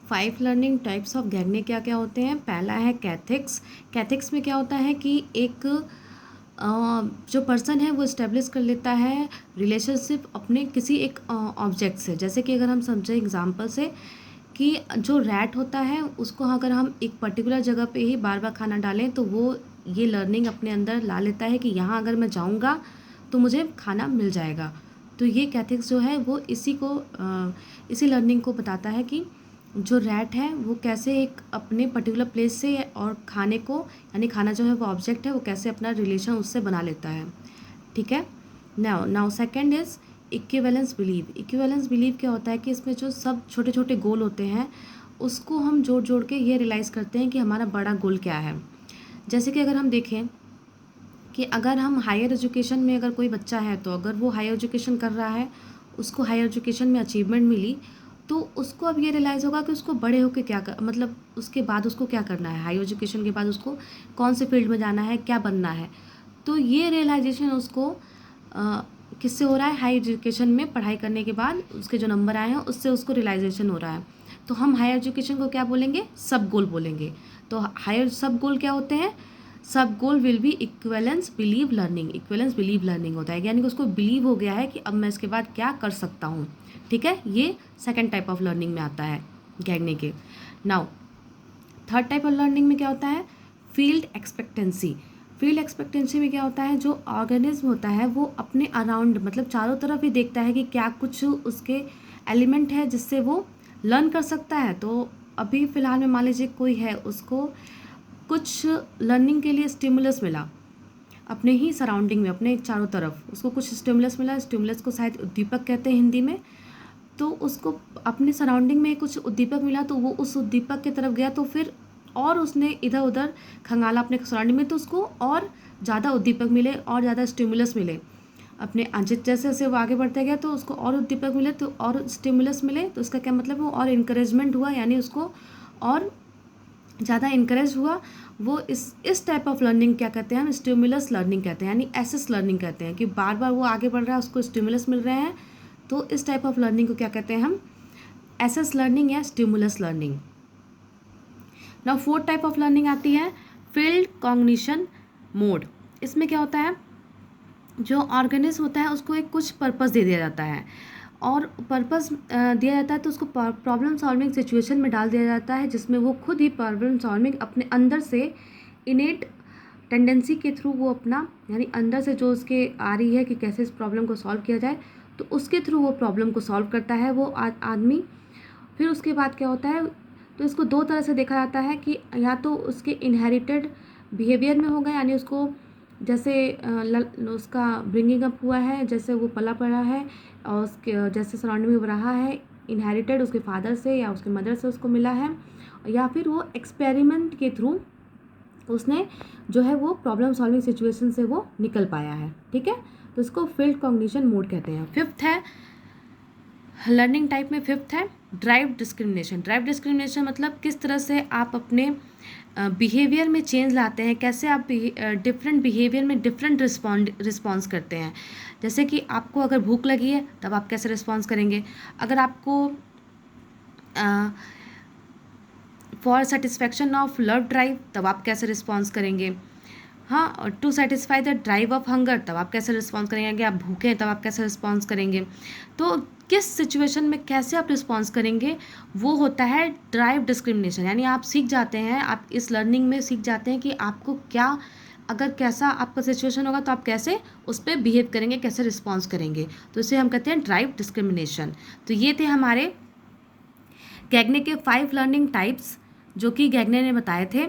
5 learning types of गैगने क्या क्या होते हैं। पहला है कैथिक्स। कैथिक्स में क्या होता है कि एक जो पर्सन है वो इस्टेब्लिश कर लेता है रिलेशनशिप अपने किसी एक ऑब्जेक्ट से। जैसे कि अगर हम समझें एग्जांपल से कि जो रैट होता है उसको अगर हम एक पर्टिकुलर जगह पे ही बार बार खाना डालें तो वो ये लर्निंग अपने अंदर ला लेता है कि यहाँ अगर मैं जाऊँगा तो मुझे खाना मिल जाएगा। तो ये कैथिक्स जो है वो इसी लर्निंग को बताता है कि जो रैट है वो कैसे एक अपने पर्टिकुलर प्लेस से और खाने को, यानी खाना जो है वो ऑब्जेक्ट है, वो कैसे अपना रिलेशन उससे बना लेता है। ठीक है। Now second is equivalence believe. Equivalence believe क्या होता है कि इसमें जो सब छोटे छोटे गोल होते हैं उसको हम जोड़ जोड़ के ये रियलाइज़ करते हैं कि हमारा बड़ा गोल क्या है। जैसे कि अगर हम देखें कि अगर हम हायर एजुकेशन में अगर कोई बच्चा है तो अगर वो हायर एजुकेशन कर रहा है, उसको हायर एजुकेशन में अचीवमेंट मिली, तो उसको अब ये रियलाइज़ होगा कि उसको बड़े होकर क्या मतलब उसके बाद उसको क्या करना है, हायर एजुकेशन के बाद उसको कौन से फील्ड में जाना है, क्या बनना है। तो ये रियलाइजेशन उसको किससे हो रहा है, हायर एजुकेशन में पढ़ाई करने के बाद उसके जो नंबर आए हैं उससे उसको रियलाइजेशन हो रहा है। तो हम हायर एजुकेशन को क्या बोलेंगे, सब गोल बोलेंगे। तो हायर सब गोल क्या होते हैं, सब goal will be equivalence believe learning. Equivalence believe learning होता है, यानी कि उसको बिलीव हो गया है कि अब मैं इसके बाद क्या कर सकता हूँ। ठीक है, ये सेकंड टाइप ऑफ लर्निंग में आता है गैगने के। Now third type of learning में क्या होता है, फील्ड एक्सपेक्टेंसी। फील्ड एक्सपेक्टेंसी में क्या होता है, जो ऑर्गेनिज्म होता है वो अपने अराउंड मतलब चारों तरफ ही देखता है कि क्या कुछ उसके एलिमेंट है जिससे वो लर्न कर सकता है। तो अभी फ़िलहाल में मान लीजिए कोई है, उसको कुछ लर्निंग के लिए स्टिमुलस मिला अपने ही सराउंडिंग में, अपने चारों तरफ उसको कुछ स्टिमुलस मिला। स्टिमुलस को शायद उद्दीपक कहते हैं हिंदी में। तो उसको अपने सराउंडिंग में कुछ उद्दीपक मिला तो वो उस उद्दीपक की तरफ गया, तो फिर और उसने इधर उधर खंगाला अपने सराउंडिंग में, तो उसको और ज़्यादा उद्दीपक मिले और ज़्यादा स्टिमुलस मिले। अपने जैसे जैसे वो आगे बढ़ता गया तो उसको और उद्दीपक मिले, तो और स्टिमुलस मिले। तो उसका क्या मतलब, वो और इनकरेजमेंट हुआ, यानी उसको और ज़्यादा इनकरेज हुआ। वो इस टाइप ऑफ लर्निंग क्या कहते हैं, हम स्टिमुलस लर्निंग कहते हैं, यानी एसेस लर्निंग कहते हैं कि बार बार वो आगे बढ़ रहा है, उसको स्टिमुलस मिल रहे हैं। तो इस टाइप ऑफ लर्निंग को क्या कहते हैं हम, एसेस लर्निंग या stimulus learning. Now fourth type of learning आती है फील्ड कॉग्निशन मोड। इसमें क्या होता है, जो ऑर्गेनिज्म होता है उसको एक कुछ पर्पस दे दिया जाता है, और पर्पस दिया जाता है तो उसको प्रॉब्लम सॉल्विंग सिचुएशन में डाल दिया जाता है, जिसमें वो खुद ही प्रॉब्लम सॉल्विंग अपने अंदर से इनेट टेंडेंसी के थ्रू वो अपना, यानी अंदर से जो उसके आ रही है कि कैसे इस प्रॉब्लम को सॉल्व किया जाए, तो उसके थ्रू वो प्रॉब्लम को सॉल्व करता है वो आदमी। फिर उसके बाद क्या होता है, तो इसको दो तरह से देखा जाता है कि या तो उसके इनहेरिटेड बिहेवियर में होगा, यानी उसको जैसे उसका ब्रिंगिंग अप हुआ है, जैसे वो पला पड़ा है और उसके जैसे सराउंडिंग में रहा है, इनहेरिटेड उसके फादर से या उसके मदर से उसको मिला है, या फिर वो एक्सपेरिमेंट के थ्रू उसने जो है वो प्रॉब्लम सॉल्विंग सिचुएशन से वो निकल पाया है। ठीक है, तो इसको फील्ड कॉग्निशन मोड कहते हैं। फिफ्थ है लर्निंग टाइप में, फिफ्थ है ड्राइव डिस्क्रिमिनेशन। ड्राइव डिस्क्रिमिनेशन मतलब किस तरह से आप अपने बिहेवियर में चेंज लाते हैं, कैसे आप डिफरेंट बिहेवियर में डिफरेंट रिस्पॉन्स करते हैं। जैसे कि आपको अगर भूख लगी है तब आप कैसे रिस्पॉन्स करेंगे, अगर आपको for satisfaction of love drive तब आप कैसे रिस्पॉन्स करेंगे, हाँ, to satisfy the drive of hunger तब आप कैसे रिस्पॉन्स करेंगे, अगर आप भूखे हैं तब आप कैसे रिस्पॉन्स करेंगे। तो किस सिचुएशन में कैसे आप रिस्पॉन्स करेंगे वो होता है ड्राइव डिस्क्रिमिनेशन। यानी आप सीख जाते हैं, आप इस लर्निंग में सीख जाते हैं कि आपको क्या, अगर कैसा आपका सिचुएशन होगा तो आप कैसे उस पर बिहेव करेंगे, कैसे रिस्पॉन्स करेंगे। तो इसे हम कहते हैं ड्राइव डिस्क्रिमिनेशन। तो ये थे हमारे गैगने के 5 लर्निंग टाइप्स जो कि गैगने ने बताए थे।